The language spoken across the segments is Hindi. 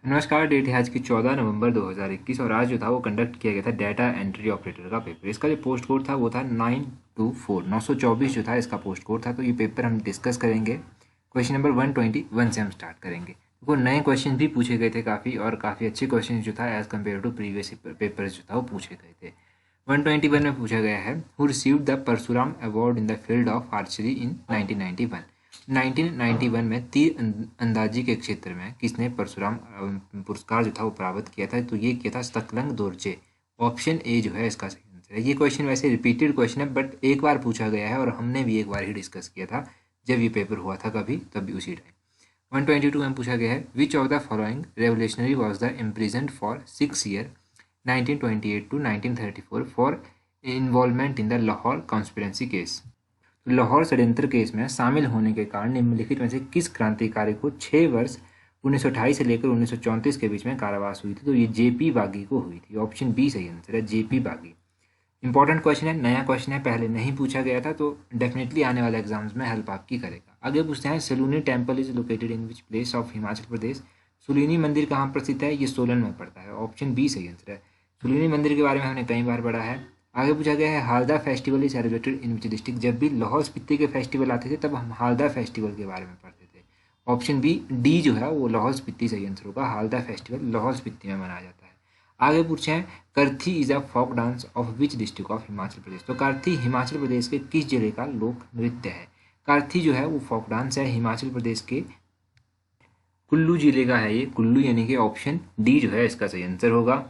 नमस्कार। डेट है आज की 14 नवंबर 2021 और आज जो था वो कंडक्ट किया गया था डाटा एंट्री ऑपरेटर का पेपर। इसका जो पोस्ट कोड था वो था 924 जो था इसका पोस्ट कोड था। तो ये पेपर हम डिस्कस करेंगे। क्वेश्चन नंबर 121 से हम स्टार्ट करेगे। वो नए क्वेश्चन भी पूछे गए थे काफ़ी, और काफ़ी अच्छे क्वेश्चन जो था as compare to previous paper जो था वो पूछे गए थे। 121 में पूछा गया है, who received the Parshuram award in the field of archery in 1991। 1991 में तीर अंदाजी के क्षेत्र में किसने परशुराम पुरस्कार जो था वो प्राप्त किया था? तो ये किया था सकलंग दोरजे। ऑप्शन ए जो है इसका सही आंसर है। ये क्वेश्चन वैसे रिपीटेड क्वेश्चन है, बट एक बार पूछा गया है और हमने भी एक बार ही डिस्कस किया था जब ये पेपर हुआ था कभी, तभी उसी टाइम। 122 में पूछा गया है, which of the following revolutionary was the imprisoned for 6 year 1928 to 1934 for involvement in the Lahore conspiracy case. तो लाहौर षड्यंत्र केस में शामिल होने के कारण निम्नलिखित में से किस क्रांतिकारी को 6 वर्ष 1928 से लेकर 1934 के बीच में कारावास हुई थी? तो ये जेपी बागी को हुई थी। ऑप्शन बी सही आंसर है, जेपी बागी। इंपॉर्टेंट क्वेश्चन है, नया क्वेश्चन है, पहले नहीं पूछा गया था, तो डेफिनेटली आने वाले एग्जाम्स में हेल्प आपकी करेगा। आगे पूछते हैं, Saluni temple is located in which place of Himachal Pradesh. Suluni मंदिर कहाँ प्रसिद्ध है? ये सोलन में पड़ता है। ऑप्शन बी सही आंसर है। सुलूनी मंदिर के बारे में हमने कई बार पढ़ा है। आगे पूछा गया है, Halda festival is celebrated in which district. जब भी लाहौल स्पीति के फेस्टिवल आते थे तब हम हालदा फेस्टिवल के बारे में पढ़ते थे। ऑप्शन बी डी जो है वो लाहौल स्पीति सही आंसर होगा। हालदा फेस्टिवल लाहौल स्पीति में मनाया जाता है। आगे पूछे हैं, Karthi is a folk dance of which district of Himachal Pradesh. तो करथी हिमाचल प्रदेश के किस जिले का लोक नृत्य है? करथी जो है वो फोक डांस है, हिमाचल प्रदेश के कुल्लू जिले का है ये, कुल्लू, यानी कि ऑप्शन डी जो है इसका सही आंसर होगा।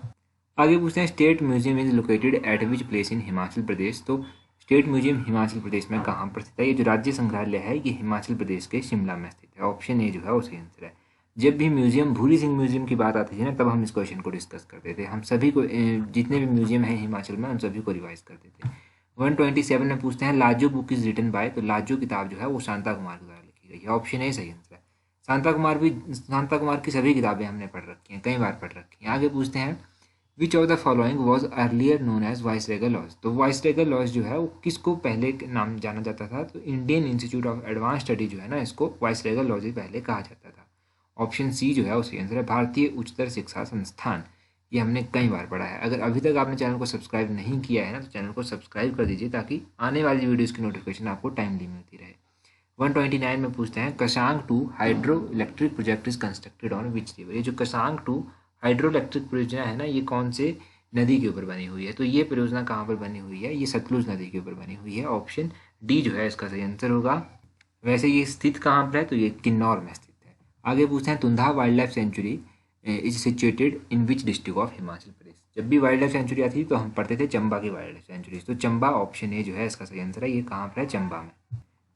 आगे पूछते हैं, state museum is located at which place in Himachal Pradesh. तो स्टेट म्यूजियम हिमाचल प्रदेश में कहाँ पर स्थित है? ये जो राज्य संग्रहालय है ये हिमाचल प्रदेश के शिमला में स्थित है। ऑप्शन ए जो है वो सही आंसर है। जब भी म्यूजियम, भूरी सिंह म्यूजियम की बात आती थी ना, तब हम इस क्वेश्चन को डिस्कस करते थे। हम सभी को जितने भी म्यूजियम है हिमाचल में उन सभी को रिवाइज करते थे। 127 में पूछते हैं, Lajo book is written by. तो लाजो किताब जो है वो शांता कुमार के द्वारा लिखी गई है। ऑप्शन ए सही आंसर है। शांता कुमार की सभी किताबें हमने पढ़ रखी हैं, कई बार पढ़ रखी हैं। आगे पूछते हैं, which of the following was earlier known as viceregal lodge. तो वाइसरेगल लॉज जो है वो किसको पहले नाम जाना जाता था? तो Indian institute of advance study जो है ना, इसको वाइसरेगल लॉज ही पहले कहा जाता था। ऑप्शन सी जो है वो सही आंसर है, भारतीय उच्चतर शिक्षा संस्थान। ये हमने कई बार पढ़ा है। अगर अभी तक आपने चैनल को सब्सक्राइब नहीं किया है ना, तो चैनल को सब्सक्राइब कर दीजिए ताकि आने वाली वीडियोज़ की नोटिफिकेशन आपको टाइमली मिलती रहे। 129 में पूछते हैं, कसांग 2 hydro electric project is constructed on which river. ये जो कसांग 2 हाइड्रो इलेक्ट्रिक परियोजना है ना, ये कौन से नदी के ऊपर बनी हुई है? तो ये परियोजना कहाँ पर बनी हुई है? ये सतलुज नदी के ऊपर बनी हुई है। ऑप्शन डी जो है इसका सही आंसर होगा। वैसे ये स्थित कहाँ पर है? तो ये किन्नौर में स्थित है। आगे पूछते हैं, Tundah wildlife sanctuary is situated in which district of Himachal Pradesh. जब भी वाइल्ड लाइफ सेंचुरी आती थी तो हम पढ़ते थे चंबा की वाइल्ड लाइफ सेंचुरी। तो चंबा, ऑप्शन ए जो है इसका सही आंसर है। ये कहाँ पर है? चंबा में।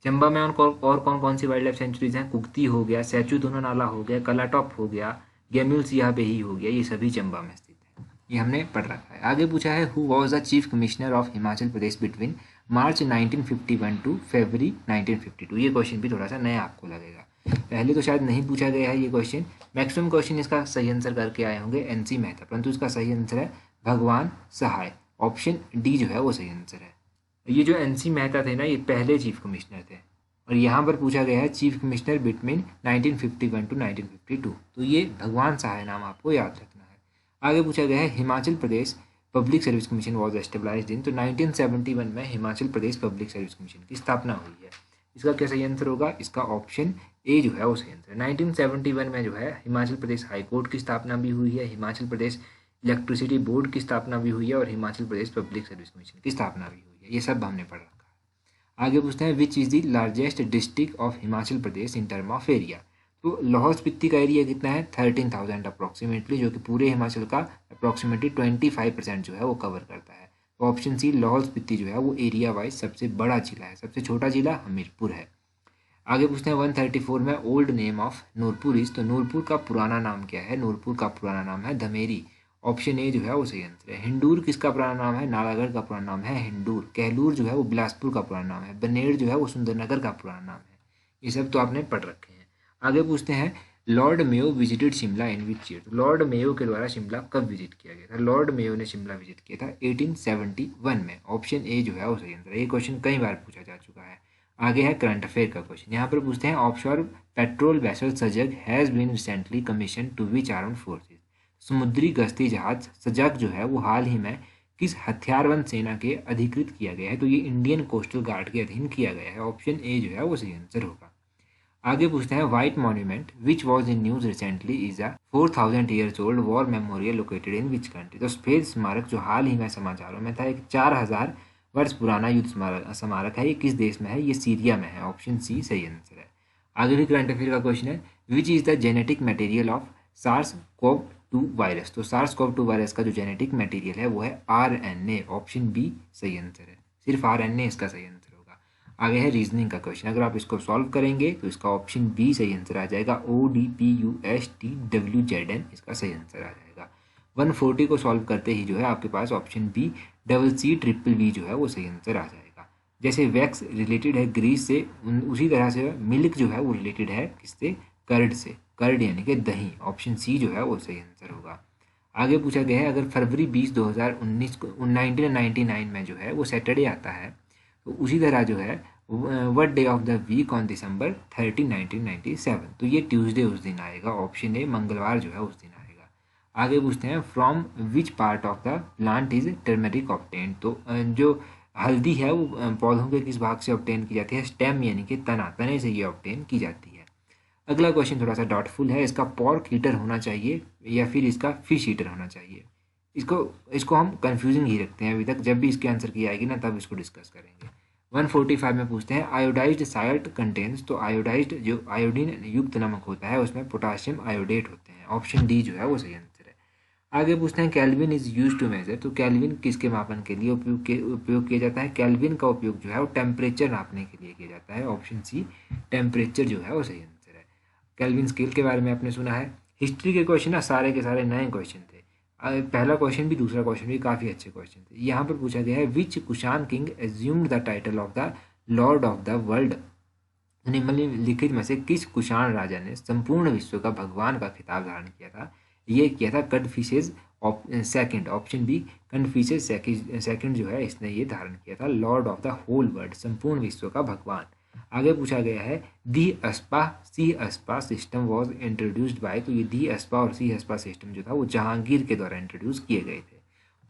चंबा में और कौन कौन सी वाइल्ड लाइफ सेंचुरीज हैं? कुगती हो गया, सैचू दोनो नाला हो गया, कलाटॉप हो गया, गेम्यूल सियाह बेही हो गया। ये सभी चंबा में स्थित है। ये हमने पढ़ रखा है। आगे पूछा है, who was the chief commissioner of Himachal Pradesh between March 1951 to February 1952। ये क्वेश्चन भी थोड़ा सा नया आपको लगेगा, पहले तो शायद नहीं पूछा गया है ये क्वेश्चन। मैक्सिमम क्वेश्चन इसका सही आंसर करके आए होंगे एनसी मेहता, परंतु इसका सही आंसर है भगवान सहाय। ऑप्शन डी जो है वो सही आंसर है। ये जो एनसी मेहता थे ना, ये पहले चीफ कमिश्नर थे, और यहाँ पर पूछा गया है चीफ कमिश्नर बिटवीन 1951 टू 1952। तो ये भगवान सहाय नाम आपको याद रखना है। आगे पूछा गया है, Himachal Pradesh public service commission was एस्टेब्लाइज्ड इन। तो 1971 में Himachal Pradesh public service commission की स्थापना हुई है। इसका क्या सही आंसर होगा? इसका ऑप्शन ए जो है वो सही आंसर है। 1971 में जो है हिमाचल प्रदेश हाई कोर्ट की स्थापना भी हुई है, हिमाचल प्रदेश इलेक्ट्रिसिटी बोर्ड की स्थापना भी हुई है, और Himachal Pradesh public service commission की स्थापना भी हुई है। ये सब हमने पढ़ रखा है। आगे पूछते हैं, which is the largest district of Himachal Pradesh in term of area. तो लाहौल स्पीति का एरिया कितना है? 13,000 अप्रॉक्सीमेटली, जो कि पूरे हिमाचल का अप्रॉक्सीमेटली 25% जो है वो कवर करता है। तो ऑप्शन सी लाहौल स्पीति जो है वो एरिया वाइज सबसे बड़ा जिला है। सबसे छोटा जिला हमीरपुर है। आगे पूछते हैं, 134 में old name of Nurpur is. तो नूरपुर का पुराना नाम क्या है? नूरपुर का पुराना नाम है धमेरी। ऑप्शन ए जो है वो सही आंसर है। हिंडूर किसका पुराना नाम है? नालागढ़ का पुराना नाम है हिंडूर। कहलूर जो है वो बिलासपुर का पुराना नाम है। बनेड़ जो है वो सुंदरनगर का पुराना नाम है। ये सब तो आपने पढ़ रखे हैं। आगे पूछते हैं, Lord Mayo visited Shimla in which year. Lord Mayo के द्वारा शिमला कब विजिट किया गया था? लॉर्ड मेयो ने शिमला विजिट किया था 1871 में। ऑप्शन ए जो है वो सही आंसर है। ये क्वेश्चन कई बार पूछा जा चुका है। आगे है करंट अफेयर का क्वेश्चन। यहाँ पर पूछते हैं offshore patrol vessel Sajag has been recently commission to which armed forces. समुद्री गश्ती जहाज सजग जो है वो हाल ही में किस हथियारबंद सेना के अधिकृत किया गया है, तो ये इंडियन कोस्टल गार्ड के अधीन किया गया है। ऑप्शन ए जो है वो सही आंसर होगा। आगे पूछते हैं white monument which was in news recently is a 4000 years old war memorial located in which country. तो सफेद स्मारक जो हाल ही में समाचारों में था, एक 4000 वर्ष पुराना युद्ध स्मारक है, ये किस देश में है, ये सीरिया में है। ऑप्शन सी सही आंसर है। आगे भी करंट अफेयर का क्वेश्चन है which is the genetic material of SARS CoV 2 virus. तो सार्स कोव 2 वायरस का जो जेनेटिक मटेरियल है वो है RNA। ऑप्शन बी सही आंसर है, सिर्फ RNA इसका सही आंसर होगा। आगे है रीजनिंग का क्वेश्चन। अगर आप इसको सॉल्व करेंगे तो इसका ऑप्शन बी सही आंसर आ जाएगा। ODPUSTWZN इसका सही आंसर आ जाएगा। 140 को सॉल्व करते ही जो है आपके पास ऑप्शन बी CCCVV जो है वो सही आंसर आ जाएगा। जैसे वैक्स रिलेटेड है ग्रीस से, उसी तरह से मिल्क जो है वो रिलेटेड है किससे, कर्ड से। कर्ड यानी कि दही। ऑप्शन सी जो है वो सही आंसर होगा। आगे पूछा गया है अगर फरवरी 20 2019 को 1999 में जो है वो सैटरडे आता है, तो उसी तरह जो है what day of the week on December 30 1997, तो ये ट्यूसडे उस दिन आएगा। ऑप्शन ए मंगलवार जो है उस दिन आएगा। आगे पूछते हैं from which part of the plant is turmeric obtain. तो जो हल्दी है वो पौधों के किस भाग से ऑब्टेन की जाती है, स्टेम यानी कि तने से ये ऑब्टेन की जाती है। अगला क्वेश्चन थोड़ा सा डाउटफुल है, इसका पॉर्क हीटर होना चाहिए या फिर इसका फिश हीटर होना चाहिए। इसको हम कंफ्यूजिंग ही रखते हैं अभी तक, जब भी इसके आंसर की आएगी ना तब इसको डिस्कस करेंगे। 145 में पूछते हैं आयोडाइज्ड साल्ट कंटेन्स। तो आयोडाइज्ड जो आयोडीन युक्त नमक होता है उसमें पोटाशियम आयोडेट होते हैं। ऑप्शन डी जो है वो सही आंसर है। आगे पूछते हैं Kelvin is use to measure. तो कैल्विन किसके मापन के लिए उपयोग किया जाता है। कैल्विन का उपयोग जो है वो टेम्परेचर नापने के लिए किया जाता है। ऑप्शन सी टेम्परेचर जो है वो सही आंसर है। कैल्विन स्केल के बारे में आपने सुना है। हिस्ट्री के क्वेश्चन ना सारे के सारे नए क्वेश्चन थे। पहला क्वेश्चन भी दूसरा क्वेश्चन भी काफ़ी अच्छे क्वेश्चन थे। यहाँ पर पूछा गया है which Kushan king assumed the title of the lord of the world. निम्नलिखित में से किस कुशान राजा ने संपूर्ण विश्व का भगवान का खिताब धारण किया था। ये किया था Confucius second. Option B Confucius second जो है इसने ये धारण किया था lord of the whole world, संपूर्ण विश्व का भगवान। आगे पूछा गया है दी अस्पा सी अस्पा सिस्टम वॉज इंट्रोड्यूस्ड बाय। तो ये दी अस्पा और सी अस्पा सिस्टम जो था वो जहांगीर के द्वारा इंट्रोड्यूस किए गए थे।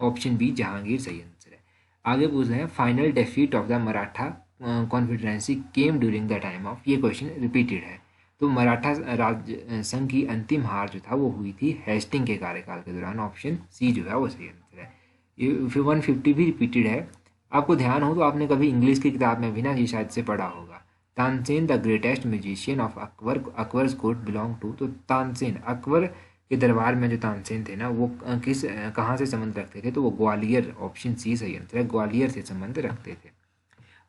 ऑप्शन बी जहांगीर सही आंसर है। आगे पूछ रहे हैं final defeat of the Maratha confederacy came during the time of. ये क्वेश्चन रिपीटेड है। तो मराठा राज संघ की अंतिम हार जो था वो हुई थी हेस्टिंग के कार्यकाल के दौरान। ऑप्शन सी जो है वो सही आंसर है। ये फिर 150 भी रिपीटेड है। आपको ध्यान हो तो आपने कभी इंग्लिश की किताब में भी ना ये शायद से पढ़ा होगा। Tansen the greatest musician of Akbar's court belong to. तो तानसेन अकबर के दरबार में जो तानसेन थे ना वो कहाँ से संबंध रखते थे, तो वो ग्वालियर। ऑप्शन सी सही आंसर है, ग्वालियर से संबंध रखते थे।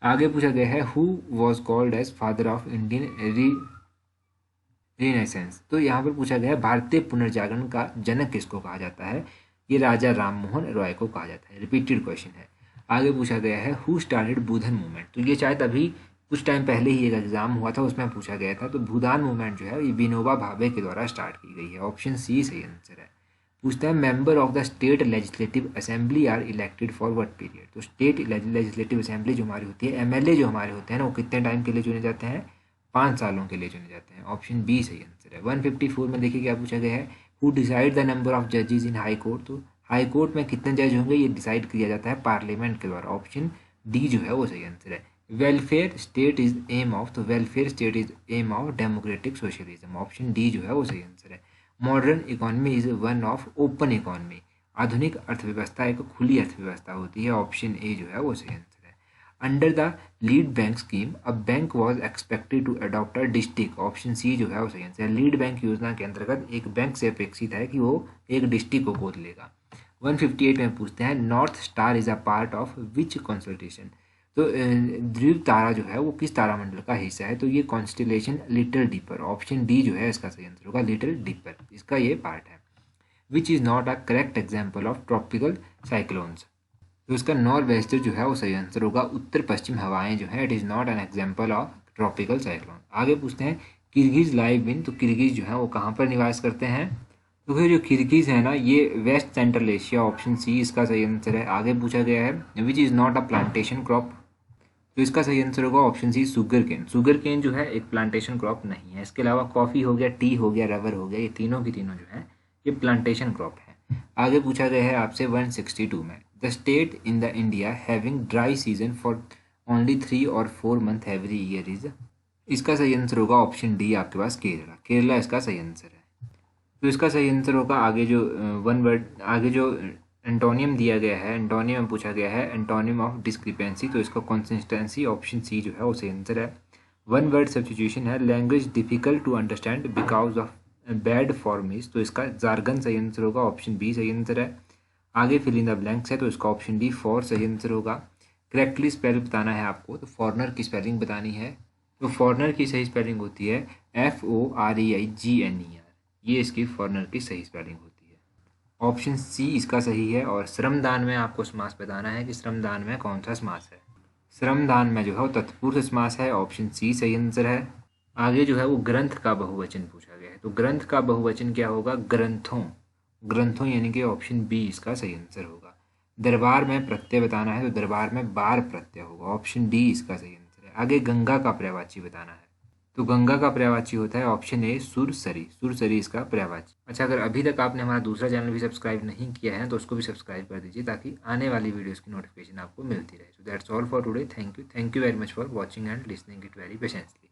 आगे पूछा गया है who was called as father of Indian renaissance. तो यहाँ पर पूछा गया है भारतीय पुनर्जागरण का जनक किसको कहा जाता है। ये राजा राम मोहन रॉय को कहा जाता है। रिपीटेड क्वेश्चन है। आगे पूछा गया है हु स्टार्टेड भूधन मूवमेंट। तो ये शायद अभी कुछ टाइम पहले ही एक एग्जाम हुआ था उसमें पूछा गया था। तो भूदान मूवमेंट जो है ये विनोबा भावे के द्वारा स्टार्ट की गई है। ऑप्शन सी सही आंसर है। पूछता है member of the state legislative assembly are elected for what period. तो स्टेट लेजिस्लेटिव असेंबली जो हमारी होती है, MLA जो हमारे होते हैं ना वो कितने टाइम के लिए चुने जाते हैं, 5 सालों के लिए चुने जाते हैं। ऑप्शन बी सही आंसर है। 154 में देखिए क्या पूछा गया है who decide the number of जजेस इन हाई कोर्ट। तो हाई कोर्ट में कितने जज होंगे ये डिसाइड किया जाता है पार्लियामेंट के द्वारा। ऑप्शन डी जो है वो सही आंसर है। Welfare state is aim of. तो welfare state is aim of democratic socialism. Option D जो है वो सही आंसर है। Modern economy is one of open economy. आधुनिक अर्थव्यवस्था एक खुली अर्थव्यवस्था होती है। ऑप्शन ए जो है वो सही आंसर है। Under the lead bank scheme a bank was expected to adopt a district. Option C जो है वो सही आंसर है। लीड बैंक योजना के अंतर्गत एक बैंक से अपेक्षित है कि वो एक डिस्ट्रिक्ट को गोद लेगा। 158 में पूछते हैं north star is a part of which constellation. तो ध्रुव तारा जो है वो किस तारामंडल का हिस्सा है, तो ये constellation little dipper. Option D जो है इसका सही आंसर होगा, लिटिल डिपर इसका ये पार्ट है। Which is not a correct example of tropical cyclones. तो इसका नॉर्थ वेस्टर जो है वो सही आंसर होगा। उत्तर पश्चिम हवाएं जो है it is not an example of tropical cyclone. आगे पूछते हैं किर्गिज लाइव बिन। तो किर्गिज जो है वो कहाँ पर निवास करते हैं, तो फिर जो किर्गिज है ना ये west central Asia. Option C इसका सही आंसर है। आगे पूछा गया है which is not a plantation crop. तो इसका सही आंसर होगा option C sugar cane. Sugar cane जो है एक प्लांटेशन क्रॉप नहीं है। इसके अलावा कॉफ़ी हो गया, टी हो गया, रबर हो गया, ये तीनों की तीनों जो है ये प्लांटेशन क्रॉप है। आगे पूछा गया है आपसे 162 में, the state in the India having dry season for only 3 और 4 मंथ एवरी ईयर इज। इसका सही आंसर होगा ऑप्शन डी आपके पास केरला। केरला इसका सही आंसर है। तो इसका सही आंसर होगा आगे जो वन वर्ड आगे जो एंटोनियम दिया गया है, एंटोनियम में पूछा गया है एंटोनियम ऑफ डिस्क्रिपेंसी, तो इसका कंसिस्टेंसी ऑप्शन सी जो है वो सही आंसर है। वन वर्ड सब्स्टिट्यूशन है, language difficult to understand because of bad formats, तो इसका जार्गन सही आंसर होगा, ऑप्शन बी सही आंसर है। आगे फिल इन द ब्लैंक्स है, तो इसका ऑप्शन डी फॉर सही आंसर होगा। करेक्टली स्पेल बताना है आपको, तो फॉरनर की स्पेलिंग बतानी है। तो फॉरनर की सही स्पेलिंग होती है FOREIGNER, ये इसकी फॉरनर की सही स्पेलिंग होती है। ऑप्शन सी इसका सही है। और श्रमदान में आपको समास बताना है कि श्रमदान में कौन सा समास है। श्रमदान में जो है वो तत्पुरुष समास है, ऑप्शन सी सही आंसर है। आगे जो है वो ग्रंथ का बहुवचन पूछा गया है, तो ग्रंथ का बहुवचन क्या होगा, ग्रंथों। ग्रंथों यानी कि ऑप्शन बी इसका सही आंसर होगा। दरबार में प्रत्यय बताना है, तो दरबार में बार प्रत्यय होगा, ऑप्शन डी इसका सही आंसर है। आगे गंगा का पर्यायवाची बताना है, तो गंगा का पर्यायवाची होता है ऑप्शन ए सुरसरी। सुरसरी इसका पर्यायवाची। अच्छा, अगर अभी तक आपने हमारा दूसरा चैनल भी सब्सक्राइब नहीं किया है तो उसको भी सब्सक्राइब कर दीजिए ताकि आने वाली वीडियोस की नोटिफिकेशन आपको मिलती रहे। So that's all for today. Thank you very much for watching and listening it very patiently.